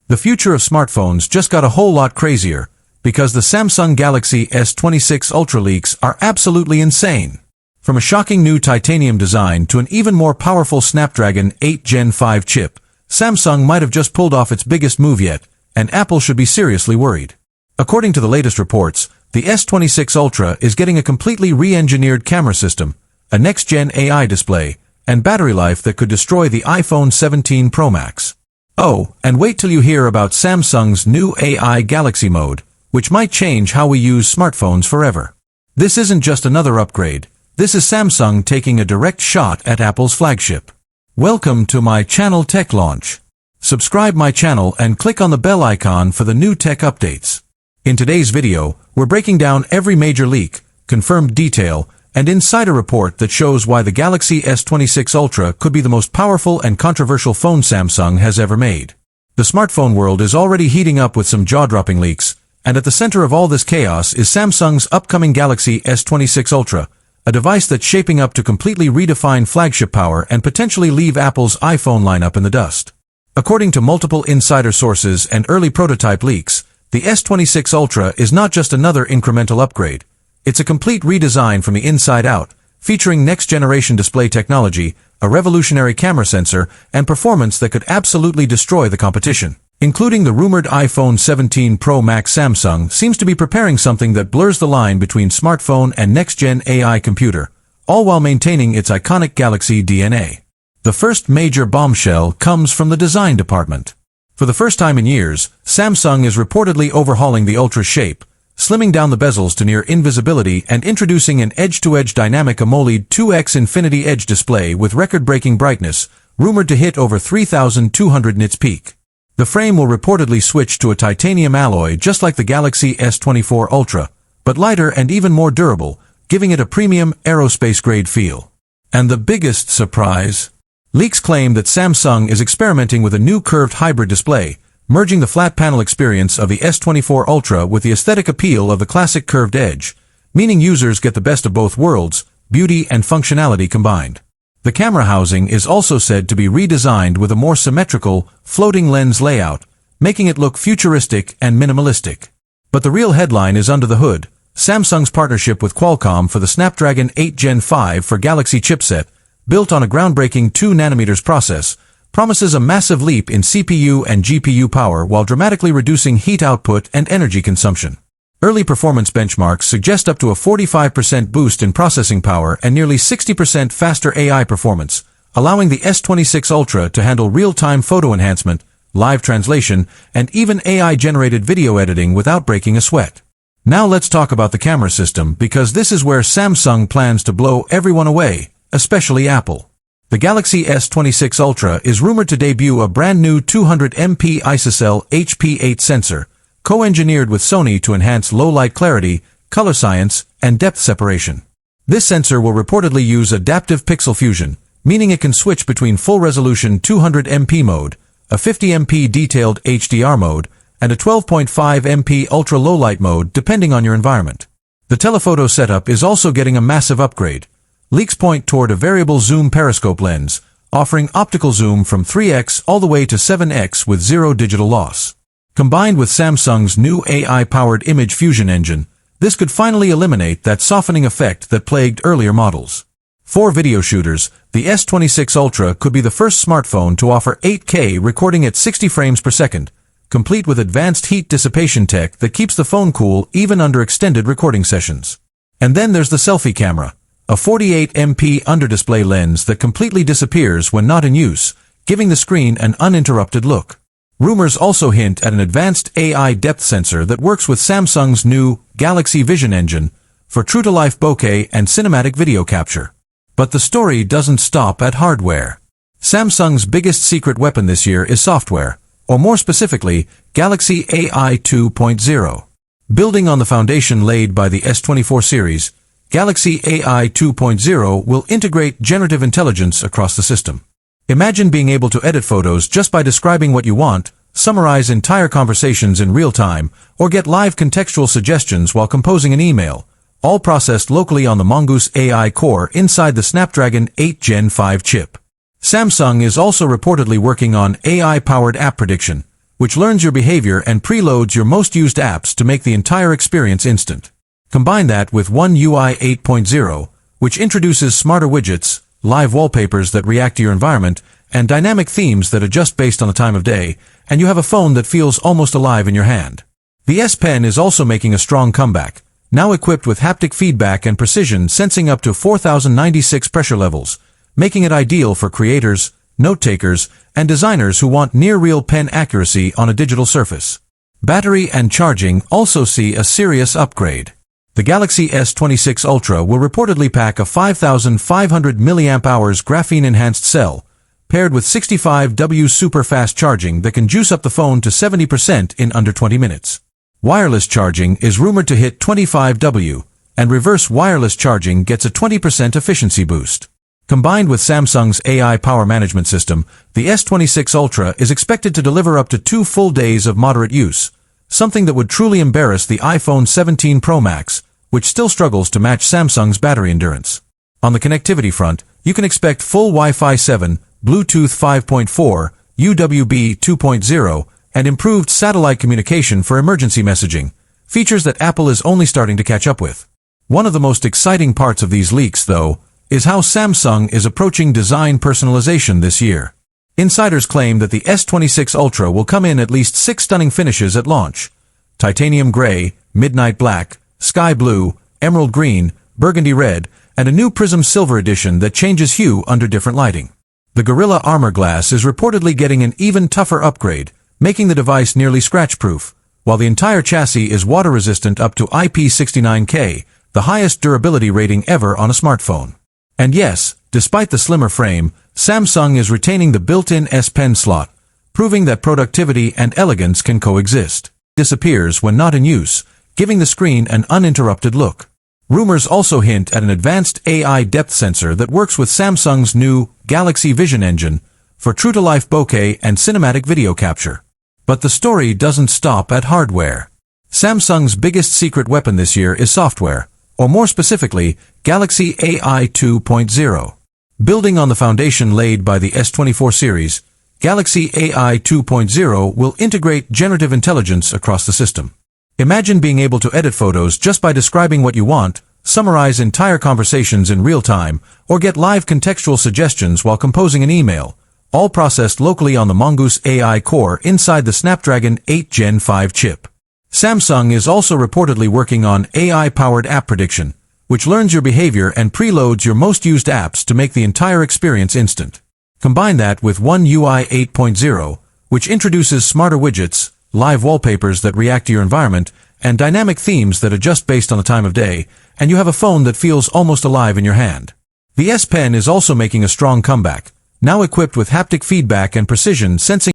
The future of smartphones just got a whole lot crazier, because the Samsung Galaxy S26 Ultra leaks are absolutely insane. From a shocking new titanium design to an even more powerful Snapdragon 8 Gen 5 chip, Samsung might have just pulled off its biggest move yet, and Apple should be seriously worried. According to the latest reports, the S26 Ultra is getting a completely re-engineered camera system, a next-gen AI display, and battery life that could destroy the iPhone 17 Pro Max. Oh, and wait till you hear about Samsung's new AI Galaxy mode, which might change how we use smartphones forever. This isn't just another upgrade. This is Samsung taking a direct shot at Apple's flagship. Welcome to my channel Tech Launch. Subscribe my channel and click on the bell icon for the new tech updates. In today's video, we're breaking down every major leak, confirmed detail, and insider report that shows why the Galaxy S26 Ultra could be the most powerful and controversial phone Samsung has ever made. The smartphone world is already heating up with some jaw-dropping leaks, and at the center of all this chaos is Samsung's upcoming Galaxy S26 Ultra, a device that's shaping up to completely redefine flagship power and potentially leave Apple's iPhone lineup in the dust. According to multiple insider sources and early prototype leaks, the S26 Ultra is not just another incremental upgrade. It's a complete redesign from the inside out, featuring next-generation display technology, a revolutionary camera sensor, and performance that could absolutely destroy the competition. Including the rumored iPhone 17 Pro Max, Samsung seems to be preparing something that blurs the line between smartphone and next-gen AI computer, all while maintaining its iconic Galaxy DNA. The first major bombshell comes from the design department. For the first time in years, Samsung is reportedly overhauling the Ultra's shape, slimming down the bezels to near invisibility and introducing an edge-to-edge dynamic AMOLED 2X Infinity Edge display with record-breaking brightness, rumored to hit over 3,200 nits peak. The frame will reportedly switch to a titanium alloy just like the Galaxy S24 Ultra, but lighter and even more durable, giving it a premium, aerospace-grade feel. And the biggest surprise? Leaks claim that Samsung is experimenting with a new curved hybrid display, merging the flat panel experience of the S24 Ultra with the aesthetic appeal of the classic curved edge, meaning users get the best of both worlds, beauty and functionality combined. The camera housing is also said to be redesigned with a more symmetrical, floating lens layout, making it look futuristic and minimalistic. But the real headline is under the hood. Samsung's partnership with Qualcomm for the Snapdragon 8 Gen 5 for Galaxy chipset, built on a groundbreaking 2nm process, promises a massive leap in CPU and GPU power while dramatically reducing heat output and energy consumption. Early performance benchmarks suggest up to a 45% boost in processing power and nearly 60% faster AI performance, allowing the S26 Ultra to handle real-time photo enhancement, live translation, and even AI-generated video editing without breaking a sweat. Now let's talk about the camera system, because this is where Samsung plans to blow everyone away, especially Apple. The Galaxy S26 Ultra is rumored to debut a brand new 200MP ISOCELL HP8 sensor, co-engineered with Sony to enhance low-light clarity, color science, and depth separation. This sensor will reportedly use adaptive pixel fusion, meaning it can switch between full-resolution 200MP mode, a 50MP detailed HDR mode, and a 12.5MP ultra-low-light mode depending on your environment. The telephoto setup is also getting a massive upgrade. Leaks point toward a variable zoom periscope lens, offering optical zoom from 3x all the way to 7x with zero digital loss. Combined with Samsung's new AI-powered image fusion engine, this could finally eliminate that softening effect that plagued earlier models. For video shooters, the S26 Ultra could be the first smartphone to offer 8K recording at 60 frames per second, complete with advanced heat dissipation tech that keeps the phone cool even under extended recording sessions. And then there's the selfie camera, a 48MP under-display lens that completely disappears when not in use, giving the screen an uninterrupted look. Rumors also hint at an advanced AI depth sensor that works with Samsung's new Galaxy Vision engine for true-to-life bokeh and cinematic video capture. But the story doesn't stop at hardware. Samsung's biggest secret weapon this year is software, or more specifically, Galaxy AI 2.0. Building on the foundation laid by the S24 series, Galaxy AI 2.0 will integrate generative intelligence across the system. Imagine being able to edit photos just by describing what you want, summarize entire conversations in real time, or get live contextual suggestions while composing an email, all processed locally on the Mongoose AI core inside the Snapdragon 8 Gen 5 chip. Samsung is also reportedly working on AI-powered app prediction, which learns your behavior and preloads your most used apps to make the entire experience instant. Combine that with One UI 8.0, which introduces smarter widgets, live wallpapers that react to your environment, and dynamic themes that adjust based on the time of day, and you have a phone that feels almost alive in your hand. The S Pen is also making a strong comeback, now equipped with haptic feedback and precision sensing up to 4096 pressure levels, making it ideal for creators, note-takers, and designers who want near-real pen accuracy on a digital surface. Battery and charging also see a serious upgrade. The Galaxy S26 Ultra will reportedly pack a 5,500 mAh graphene-enhanced cell, paired with 65W super-fast charging that can juice up the phone to 70% in under 20 minutes. Wireless charging is rumored to hit 25W, and reverse wireless charging gets a 20% efficiency boost. Combined with Samsung's AI power management system, the S26 Ultra is expected to deliver up to 2 full days of moderate use, something that would truly embarrass the iPhone 17 Pro Max, which still struggles to match Samsung's battery endurance. On the connectivity front, you can expect full Wi-Fi 7, Bluetooth 5.4, UWB 2.0, and improved satellite communication for emergency messaging, features that Apple is only starting to catch up with. One of the most exciting parts of these leaks, though, is how Samsung is approaching design personalization this year. Insiders claim that the S26 Ultra will come in at least 6 stunning finishes at launch: titanium gray, midnight black, sky blue, emerald green, burgundy red, and a new prism silver edition that changes hue under different lighting. The Gorilla Armor Glass is reportedly getting an even tougher upgrade, making the device nearly scratch-proof, while the entire chassis is water-resistant up to IP69K, the highest durability rating ever on a smartphone. And yes, despite the slimmer frame, Samsung is retaining the built-in S Pen slot, proving that productivity and elegance can coexist. It disappears when not in use, giving the screen an uninterrupted look. Rumors also hint at an advanced AI depth sensor that works with Samsung's new Galaxy Vision engine for true-to-life bokeh and cinematic video capture. But the story doesn't stop at hardware. Samsung's biggest secret weapon this year is software, or more specifically, Galaxy AI 2.0. Building on the foundation laid by the S24 series, Galaxy AI 2.0 will integrate generative intelligence across the system. Imagine being able to edit photos just by describing what you want, summarize entire conversations in real time, or get live contextual suggestions while composing an email, all processed locally on the Mongoose AI core inside the Snapdragon 8 Gen 5 chip. Samsung is also reportedly working on AI-powered app prediction, which learns your behavior and preloads your most used apps to make the entire experience instant. Combine that with One UI 8.0, which introduces smarter widgets, live wallpapers that react to your environment, and dynamic themes that adjust based on the time of day, and you have a phone that feels almost alive in your hand. The S Pen is also making a strong comeback, now equipped with haptic feedback and precision sensing